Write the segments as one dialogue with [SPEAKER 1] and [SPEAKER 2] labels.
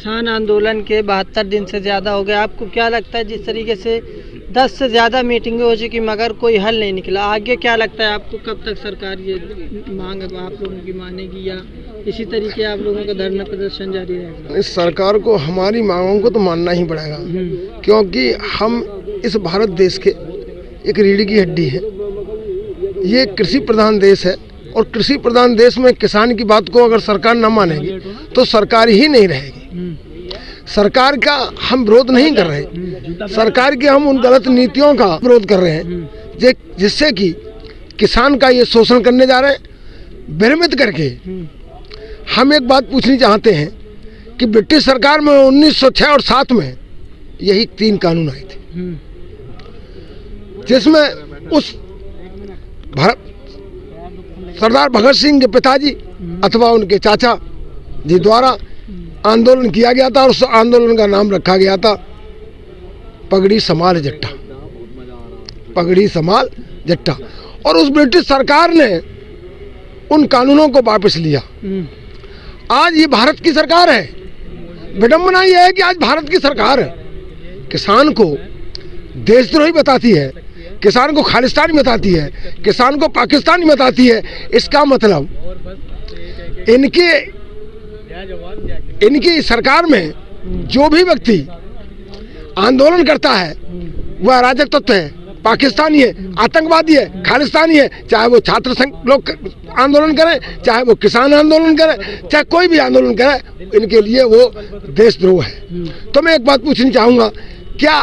[SPEAKER 1] किसान आंदोलन के 72 दिन से ज़्यादा हो गए। आपको क्या लगता है, जिस तरीके से 10 से ज़्यादा मीटिंगें हो चुकी मगर कोई हल नहीं निकला, आगे क्या लगता है आपको, कब तक सरकार ये मांग आप लोगों की मानेगी या इसी तरीके आप लोगों का धरना प्रदर्शन जारी रहेगा?
[SPEAKER 2] इस सरकार को हमारी मांगों को तो मानना ही पड़ेगा, क्योंकि हम इस भारत देश के एक रीढ़ की हड्डी है। ये कृषि प्रधान देश है और कृषि प्रधान देश में किसान की बात को अगर सरकार न मानेगी तो सरकार ही नहीं रहेगी। सरकार का हम विरोध नहीं कर रहे, सरकार की हम उन गलत नीतियों का विरोध कर रहे हैं जिससे कि किसान का ये शोषण करने जा रहे हैं। भ्रमित करके हम एक बात पूछनी चाहते हैं कि ब्रिटिश सरकार में 1906 और 7 में यही 3 कानून आए थे, जिसमें उस सरदार भगत सिंह के पिताजी अथवा उनके चाचा जी द्वारा आंदोलन किया गया था और उस आंदोलन का नाम रखा गया था पगड़ी समाल जट्टा, पगड़ी समाल जट्टा। और उस ब्रिटिश सरकार ने उन कानूनों को वापस लिया। आज ये भारत की सरकार है। विडंबना यह है कि आज भारत की सरकार किसान को देशद्रोही बताती है, किसान को खालिस्तानी बताती है, किसान को पाकिस्तानी बताती है। इसका मतलब इनकी सरकार में जो भी व्यक्ति आंदोलन करता है वह अराजक तत्व है, पाकिस्तानी है, आतंकवादी है, खालिस्तानी है। चाहे वो छात्र संघ लोग आंदोलन करें, चाहे वो किसान आंदोलन करें, चाहे कोई भी आंदोलन करे, इनके लिए वो देशद्रोह है। तो मैं एक बात पूछनी चाहूँगा, क्या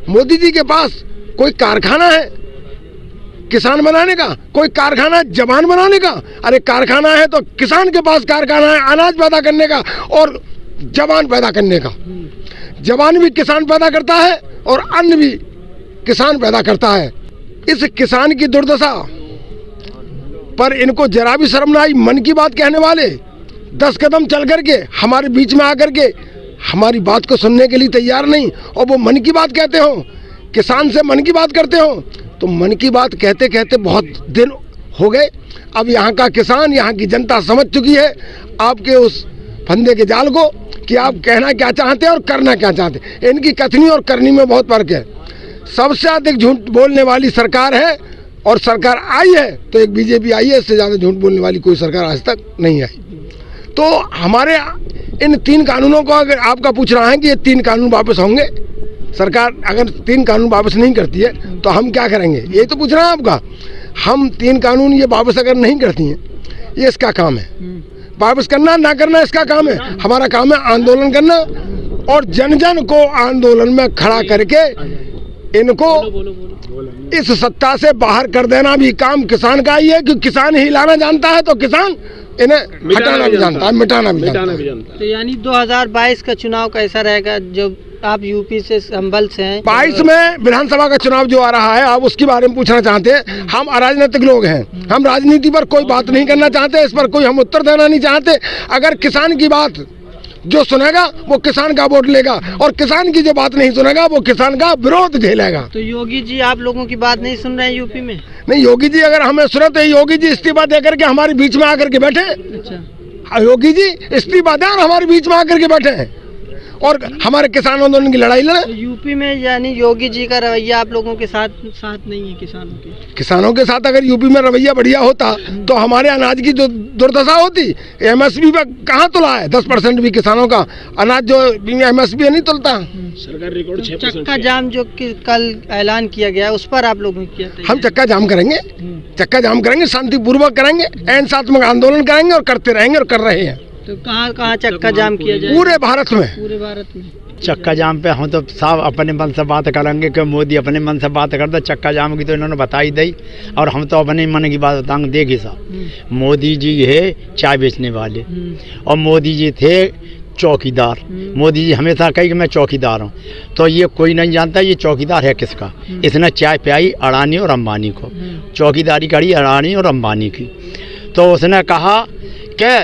[SPEAKER 2] मोदी जी के पास कोई कारखाना है किसान बनाने का, कोई कारखाना जवान बनाने का? अरे कारखाना है तो किसान के पास कारखाना है अनाज पैदा करने का और जवान पैदा करने का। जवान भी किसान पैदा करता है और अन्न भी किसान पैदा करता है। इस किसान की दुर्दशा पर इनको जरा भी शर्म ना आई। मन की बात कहने वाले 10 कदम चल करके हमारे बीच में आकर के हमारी बात को सुनने के लिए तैयार नहीं, और वो मन की बात कहते हो, किसान से मन की बात करते हो। तो मन की बात कहते कहते बहुत दिन हो गए। अब यहाँ का किसान, यहाँ की जनता समझ चुकी है आपके उस फंदे के जाल को, कि आप कहना क्या चाहते हैं और करना क्या चाहते हैं। इनकी कथनी और करनी में बहुत फर्क है। सबसे अधिक झूठ बोलने वाली सरकार है, और सरकार आई है तो एक बीजेपी आई है। इससे ज़्यादा झूठ बोलने वाली कोई सरकार आज तक नहीं आई। तो हमारे इन 3 कानूनों को अगर आपका पूछ रहा है कि ये 3 कानून वापस होंगे, सरकार अगर 3 कानून वापस नहीं करती है तो हम क्या करेंगे, ये तो पूछ रहा है आपका। हम 3 कानून ये वापस अगर नहीं करती हैं, ये इसका काम है। वापस करना ना करना इसका काम है। हमारा काम है आंदोलन करना और जन जन को आंदोलन में खड़ा करके इनको इस सत्ता से बाहर कर देना भी काम किसान का ही है। क्योंकि किसान हिलाना जानता है तो किसान इन्हें हटाना भी जानता है, मिटाना भी जानता है।
[SPEAKER 1] तो यानी 2022 का चुनाव कैसा रहेगा? जो आप यूपी से संभल से हैं,
[SPEAKER 2] 22 में विधानसभा का चुनाव जो आ रहा है, आप उसके बारे में पूछना चाहते हैं। हम अराजनीतिक लोग हैं, हम राजनीति पर कोई बात नहीं करना चाहते, इस पर कोई हम उत्तर देना नहीं चाहते। अगर किसान की बात जो सुनेगा वो किसान का वोट लेगा, और किसान की जो बात नहीं सुनेगा वो किसान का विरोध झेलेगा।
[SPEAKER 1] तो योगी जी आप लोगों की बात नहीं सुन रहे हैं यूपी में?
[SPEAKER 2] नहीं, योगी जी अगर हमें सुने तो योगी जी इस्तीफा दे करके हमारे बीच में आकर के बैठे।
[SPEAKER 1] अच्छा,
[SPEAKER 2] योगी जी इस्तीफा दें और हमारे बीच में आकर के बैठे हैं और हमारे किसान आंदोलन की लड़ाई लड़े।
[SPEAKER 1] तो यूपी में यानी योगी जी का रवैया आप लोगों के साथ नहीं है
[SPEAKER 2] किसानों के साथ अगर यूपी में रवैया बढ़िया होता तो हमारे अनाज की जो दुर्दशा होती। एमएसपी पे कहाँ तुला है? 10% भी किसानों का अनाज जो एमएसपी नहीं तुलता।
[SPEAKER 1] सरकार रिकॉर्ड 6%। चक्का जाम जो कि कल ऐलान किया गया उस पर आप लोगों की क्या?
[SPEAKER 2] हम चक्का जाम करेंगे, चक्का जाम करेंगे, शांतिपूर्वक करेंगे, एहसात्मक आंदोलन करेंगे और करते रहेंगे और कर रहे हैं।
[SPEAKER 1] तो कहाँ चक्का जाम किया जाए?
[SPEAKER 2] पूरे भारत में।
[SPEAKER 1] पूरे भारत में
[SPEAKER 3] चक्का जाम पे हम तो साफ अपने मन से बात करेंगे कि मोदी अपने मन से बात करता। चक्का जाम की तो इन्होंने बताई दी, और हम तो अपने मन की बात बताएंगे। देखिए साहब, मोदी जी है चाय बेचने वाले और मोदी जी थे चौकीदार। मोदी जी हमेशा कही कि मैं चौकीदार हूँ, तो ये कोई नहीं जानता ये चौकीदार है किसका। इसने चाय पिलाई अडानी और अंबानी को, चौकीदारी करी अडानी और अंबानी की। तो उसने कहा कि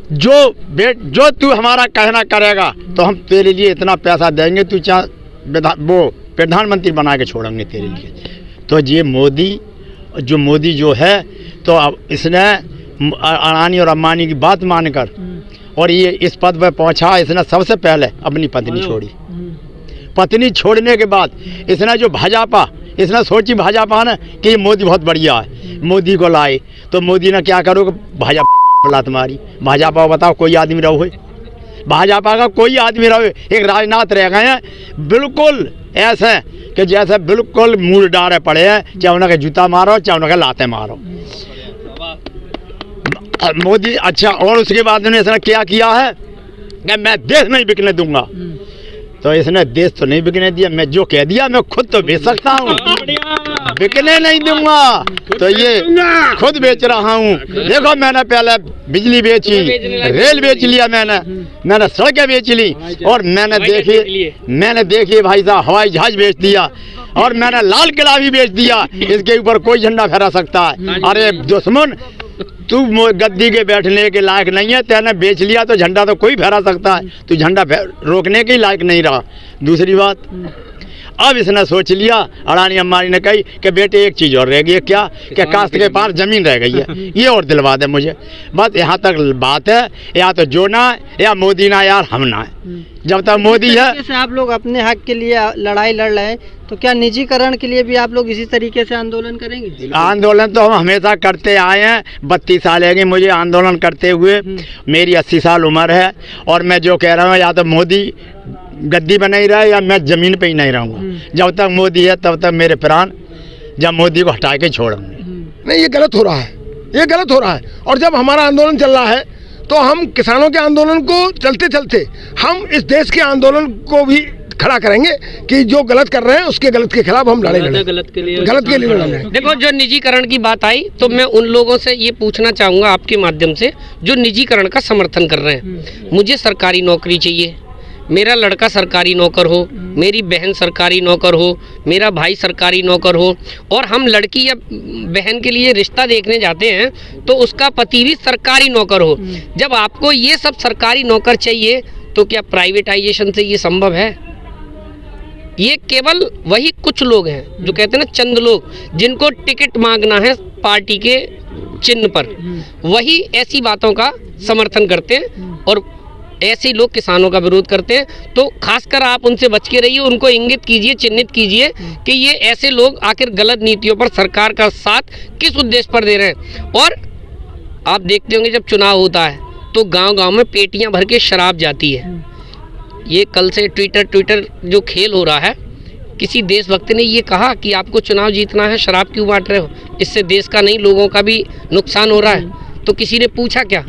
[SPEAKER 3] जो तू हमारा कहना करेगा तो हम तेरे लिए इतना पैसा देंगे, तू चाहे वो प्रधानमंत्री बना के छोड़ेंगे तेरे लिए। तो ये मोदी जो है, तो अब इसने अडानी और अंबानी की बात मानकर और ये इस पद पर पहुंचा, इसने सबसे पहले अपनी पत्नी छोड़ी। पत्नी छोड़ने के बाद इसने जो भाजपा, इसने सोची भाजपा ने कि ये मोदी बहुत बढ़िया है, मोदी को लाए, तो मोदी ने क्या करो, भाजपा लात मारी। भाजपा बताओ कोई आदमी रहो है, भाजपा का कोई आदमी रहो, एक राजनाथ रह गए हैं बिल्कुल ऐसे कि जैसे बिल्कुल मूल डारे पड़े हैं, चाहे उनके जूता मारो चाहे उनके लाते मारो। मोदी अच्छा, और उसके बाद में इसने क्या किया है कि मैं देश नहीं बिकने दूंगा, तो इसने देश तो नहीं बिकने दिया, मैं जो कह दिया मैं खुद तो बेच सकता हूँ, बिकने नहीं दूंगा, तो ये खुद बेच रहा हूँ। देखो मैंने पहले बिजली बेची, रेल बेच लिया, मैंने सड़कें बेच ली, और मैंने देखी भाई साहब हवाई जहाज बेच दिया, और मैंने लाल किला भी बेच दिया, इसके ऊपर कोई झंडा फहरा सकता है। अरे दुश्मन, तू गद्दी के बैठने के लायक नहीं है, तेने बेच लिया तो झंडा तो कोई फहरा सकता है, तू झंडा रोकने के लायक नहीं रहा। दूसरी बात, अब इसने सोच लिया, अडानी अंबानी ने कही कि बेटे एक चीज़ और रह गई है, क्या कि कास्ट के पास ज़मीन रह गई है, ये और दिलवा दे मुझे, बस यहाँ तक बात है। या तो जो ना है, या मोदी ना यार हम ना है, जब तक मोदी है।
[SPEAKER 1] जैसे आप लोग अपने हक के लिए लड़ाई लड़ रहे हैं, तो क्या निजीकरण के लिए भी आप लोग इसी तरीके से आंदोलन करेंगे?
[SPEAKER 3] आंदोलन तो हम हमेशा करते आए हैं, 32 साल है मुझे आंदोलन करते हुए, मेरी 80 साल उम्र है, और मैं जो कह रहा हूँ, या तो मोदी गद्दी पर नहीं रहे या मैं ज़मीन पे ही नहीं रहूँगा। जब तक मोदी है तब तक मेरे प्राण, जब मोदी को हटा के छोड़ूंगे।
[SPEAKER 2] नहीं, ये गलत हो रहा है, ये गलत हो रहा है। और जब हमारा आंदोलन चल रहा है तो हम किसानों के आंदोलन को चलते चलते हम इस देश के आंदोलन को भी खड़ा करेंगे कि जो गलत कर रहे हैं उसके गलत के खिलाफ हम लड़ेंगे, गलत के लिए लड़ेंगे।
[SPEAKER 4] देखो, जो निजीकरण की बात आई तो मैं उन लोगों से ये पूछना चाहूँगा आपके माध्यम से, जो निजीकरण का समर्थन कर रहे हैं, मुझे सरकारी नौकरी चाहिए, मेरा लड़का सरकारी नौकर हो, मेरी बहन सरकारी नौकर हो, मेरा भाई सरकारी नौकर हो, और हम लड़की या बहन के लिए रिश्ता देखने जाते हैं तो उसका पति भी सरकारी नौकर हो। जब आपको ये सब सरकारी नौकर चाहिए तो क्या प्राइवेटाइजेशन से ये संभव है? ये केवल वही कुछ लोग हैं जो कहते हैं ना, चंद लोग जिनको टिकट मांगना है पार्टी के चिन्ह पर, वही ऐसी बातों का समर्थन करते हैं, और ऐसे लोग किसानों का विरोध करते हैं। तो खासकर आप उनसे बच के रहिए, उनको इंगित कीजिए, चिन्हित कीजिए कि ये ऐसे लोग आखिर गलत नीतियों पर सरकार का साथ किस उद्देश्य पर दे रहे हैं। और आप देखते होंगे जब चुनाव होता है तो गांव-गांव में पेटियां भर के शराब जाती है। ये कल से ट्विटर जो खेल हो रहा है, किसी देशभक्त ने ये कहा कि आपको चुनाव जीतना है, शराब क्यों बांट रहे हो, इससे देश का नहीं लोगों का भी नुकसान हो रहा है। तो किसी ने पूछा क्या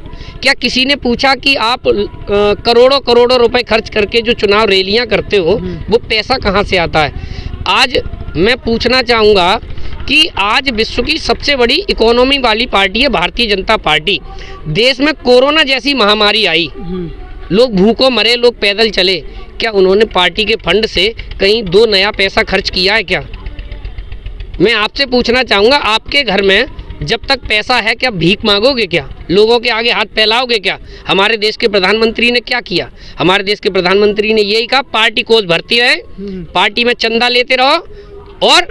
[SPEAKER 4] किसी ने पूछा कि आप करोड़ों रुपए खर्च करके जो चुनाव रैलियां करते हो वो पैसा कहां से आता है? आज मैं पूछना चाहूँगा कि आज विश्व की सबसे बड़ी इकोनॉमी वाली पार्टी है भारतीय जनता पार्टी। देश में कोरोना जैसी महामारी आई, लोग भूखों मरे, लोग पैदल चले, क्या उन्होंने पार्टी के फंड से कहीं 2 नया पैसा खर्च किया है क्या? मैं आपसे पूछना चाहूँगा, आपके घर में जब तक पैसा है क्या भीख मांगोगे क्या? लोगों के आगे हाथ फैलाओगे क्या? हमारे देश के प्रधानमंत्री ने क्या किया? हमारे देश के प्रधानमंत्री ने यही कहा, पार्टी कोष भरती रहे, पार्टी में चंदा लेते रहो और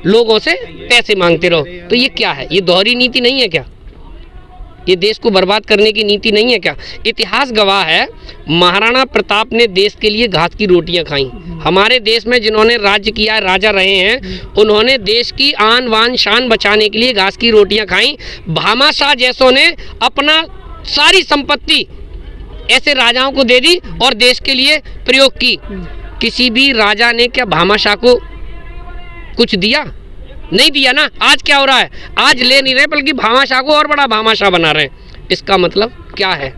[SPEAKER 4] लोगों से पैसे मांगते रहो। तो ये क्या है? ये दोहरी नीति नहीं है क्या? ये देश को बर्बाद करने की नीति नहीं है क्या? इतिहास गवाह है, महाराणा प्रताप ने देश के लिए घास की रोटियां खाई। हमारे देश में जिन्होंने राज्य किया, राजा रहे हैं, उन्होंने देश की आन बान शान बचाने के लिए घास की रोटियां खाई। भामाशाह जैसों ने अपना सारी संपत्ति ऐसे राजाओं को दे दी और देश के लिए प्रयोग की। किसी भी राजा ने क्या भामाशाह को कुछ दिया? नहीं दिया ना। आज क्या हो रहा है? आज ले नहीं रहे बल्कि भामाशाह को और बड़ा भामाशाह बना रहे हैं। इसका मतलब क्या है?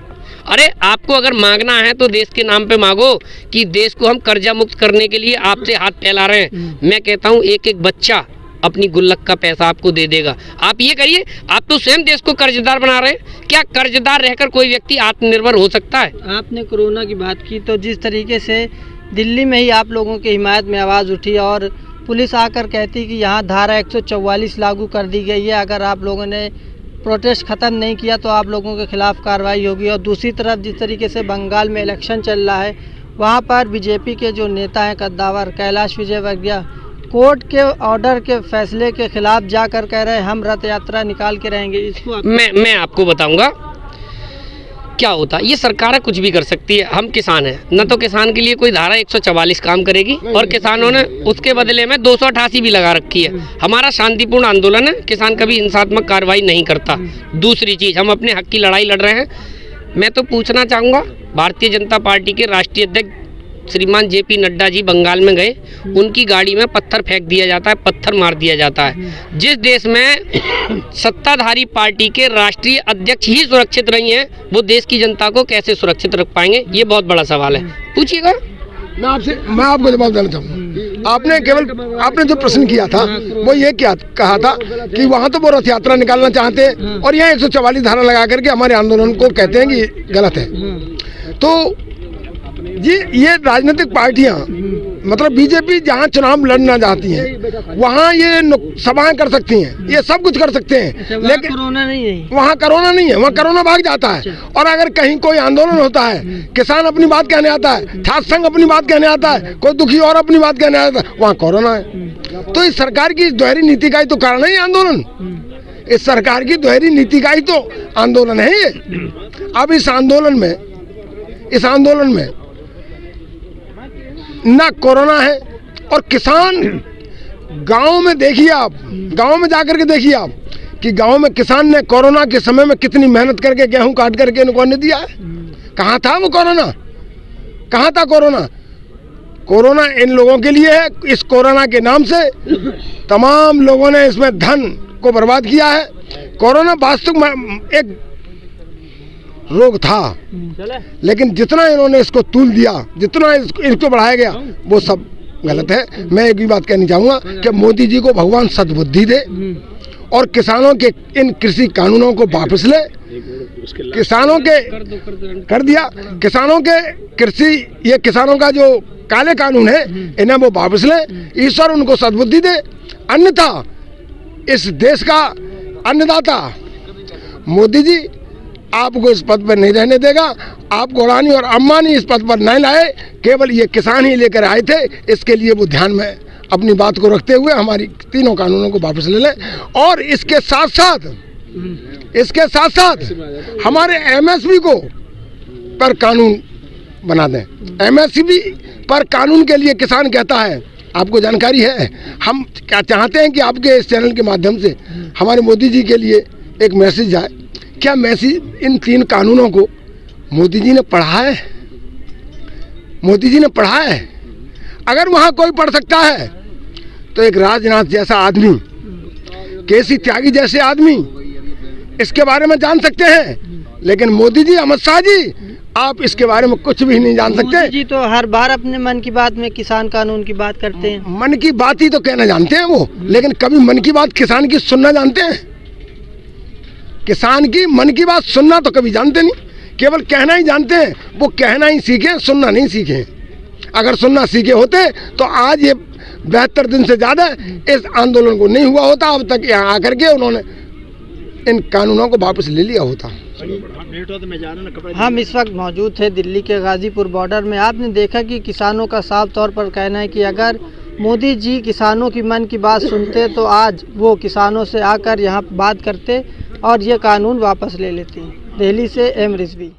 [SPEAKER 4] अरे आपको अगर मांगना है तो देश के नाम पे मांगो कि देश को हम कर्जा मुक्त करने के लिए आपसे हाथ फैला रहे हैं। मैं कहता हूँ एक एक बच्चा अपनी गुल्लक का पैसा आपको दे देगा। आप ये करिए, आप तो स्वयं देश को कर्जदार बना रहे हैं। क्या कर्जदार रहकर कोई व्यक्ति आत्मनिर्भर हो सकता है?
[SPEAKER 1] आपने कोरोना की बात की तो जिस तरीके से दिल्ली में ही आप लोगों की हिमायत में आवाज़ उठी और पुलिस आकर कहती कि यहाँ धारा 144 लागू कर दी गई है, अगर आप लोगों ने प्रोटेस्ट ख़त्म नहीं किया तो आप लोगों के खिलाफ कार्रवाई होगी। और दूसरी तरफ जिस तरीके से बंगाल में इलेक्शन चल रहा है, वहाँ पर बीजेपी के जो नेता हैं कद्दावर कैलाश विजयवर्गीय कोर्ट के ऑर्डर के फैसले के खिलाफ जाकर कह रहे हैं हम रथ यात्रा निकाल के रहेंगे। इसको
[SPEAKER 4] मैं आपको बताऊंगा, क्या होता। ये सरकार कुछ भी कर सकती है, हम किसान हैं, न तो किसान के लिए कोई धारा 144 काम करेगी और किसानों ने उसके बदले में 288 भी लगा रखी है। हमारा शांतिपूर्ण आंदोलन है, किसान कभी हिंसात्मक कार्रवाई नहीं करता। दूसरी चीज़, हम अपने हक की लड़ाई लड़ रहे हैं। मैं तो पूछना चाहूँगा, भारतीय जनता पार्टी के राष्ट्रीय अध्यक्ष श्रीमान JP नड्डा जी बंगाल में गए, उनकी गाड़ी में पत्थर फेंक दिया जाता है, पत्थर मार दिया जाता है। जिस देश में सत्ताधारी पार्टी के राष्ट्रीय अध्यक्ष ही सुरक्षित नहीं है, वो देश की जनता को कैसे सुरक्षित रख पाएंगे, ये बहुत बड़ा सवाल है। पूछिएगा।
[SPEAKER 2] मैं आपको जवाब देना चाहूँगा। आपने जो प्रश्न किया था वो ये कहा था कि वहाँ तो वो रथ यात्रा निकालना चाहते हैं और यहाँ 144 धारा लगा करके हमारे आंदोलन को कहते हैं कि गलत है। तो ये राजनीतिक पार्टियां, मतलब बीजेपी जहां चुनाव लड़ना चाहती हैं वहां ये सभाएं कर सकती हैं, ये सब कुछ कर सकते हैं, लेकिन
[SPEAKER 1] कोरोना नहीं है,
[SPEAKER 2] वहाँ कोरोना नहीं है, वहाँ कोरोना भाग जाता है। और अगर कहीं कोई आंदोलन होता है, किसान अपनी बात कहने आता है, छात्र संघ अपनी बात कहने आता है, कोई दुखी और अपनी बात कहने आता है, वहाँ कोरोना है। तो इस सरकार की दोहरी नीति का ही तो कारण है ये आंदोलन। इस सरकार की दोहरी नीति का ही तो आंदोलन है ये। अब इस आंदोलन में ना कोरोना है और किसान गांव में देखिए, आप गांव में जाकर के देखिए आप कि गांव में किसान ने कोरोना के समय में कितनी मेहनत करके गेहूं काट करके इनको अन्न दिया है। कहाँ था वो कोरोना, कहाँ था कोरोना? कोरोना इन लोगों के लिए है। इस कोरोना के नाम से तमाम लोगों ने इसमें धन को बर्बाद किया है। कोरोना वास्तविक में एक रोग था, लेकिन जितना इन्होंने इसको तूल दिया, जितना इसको बढ़ाया गया, वो सब गलत है। मैं एक भी बात कहनी चाहूँगा कि मोदी जी को भगवान सद्बुद्धि दे और किसानों के इन कृषि कानूनों को वापस ले। किसानों के कर दिया, किसानों के कृषि, ये किसानों का जो काले कानून है इन्हें वो वापस ले। ईश्वर उनको सद्बुद्धि दे, अन्यथा इस देश का अन्नदाता मोदी जी आपको इस पद पर नहीं रहने देगा। आपको अडानी और अंबानी इस पद पर नहीं लाए, केवल ये किसान ही लेकर आए थे। इसके लिए वो ध्यान में अपनी बात को रखते हुए हमारी तीनों कानूनों को वापस ले लें और इसके साथ साथ हमारे MSP को पर कानून बना दें। MSP पर कानून के लिए किसान कहता है, आपको जानकारी है, हम क्या चाहते हैं कि आपके इस चैनल के माध्यम से हमारे मोदी जी के लिए एक मैसेज जाए। क्या मैसेज? इन 3 कानूनों को मोदी जी ने पढ़ा है? मोदी जी ने पढ़ा है? अगर वहाँ कोई पढ़ सकता है तो एक राजनाथ जैसा आदमी, केसी त्यागी जैसे आदमी इसके बारे में जान सकते हैं, लेकिन मोदी जी, अमित शाह जी, आप इसके बारे में कुछ भी नहीं जान सकते।
[SPEAKER 1] मोदी जी तो हर बार अपने मन की बात में किसान कानून की बात करते हैं।
[SPEAKER 2] मन की बात ही तो कहना जानते हैं वो, लेकिन कभी मन की बात किसान की सुनना जानते हैं? किसान की मन की बात सुनना तो कभी जानते नहीं, केवल कहना ही जानते हैं। वो कहना ही सीखे, सुनना नहीं सीखे। अगर सुनना सीखे होते तो आज ये 72 दिन से ज़्यादा इस आंदोलन को नहीं हुआ होता। अब तक यहाँ आकर के उन्होंने इन कानूनों को वापस ले लिया होता।
[SPEAKER 1] हम इस वक्त मौजूद थे दिल्ली के गाजीपुर बॉर्डर में। आपने देखा कि किसानों का साफ तौर पर कहना है कि अगर मोदी जी किसानों की मन की बात सुनते तो आज वो किसानों से आकर यहाँ बात करते और ये कानून वापस ले लेते। दिल्ली से M रिजवी।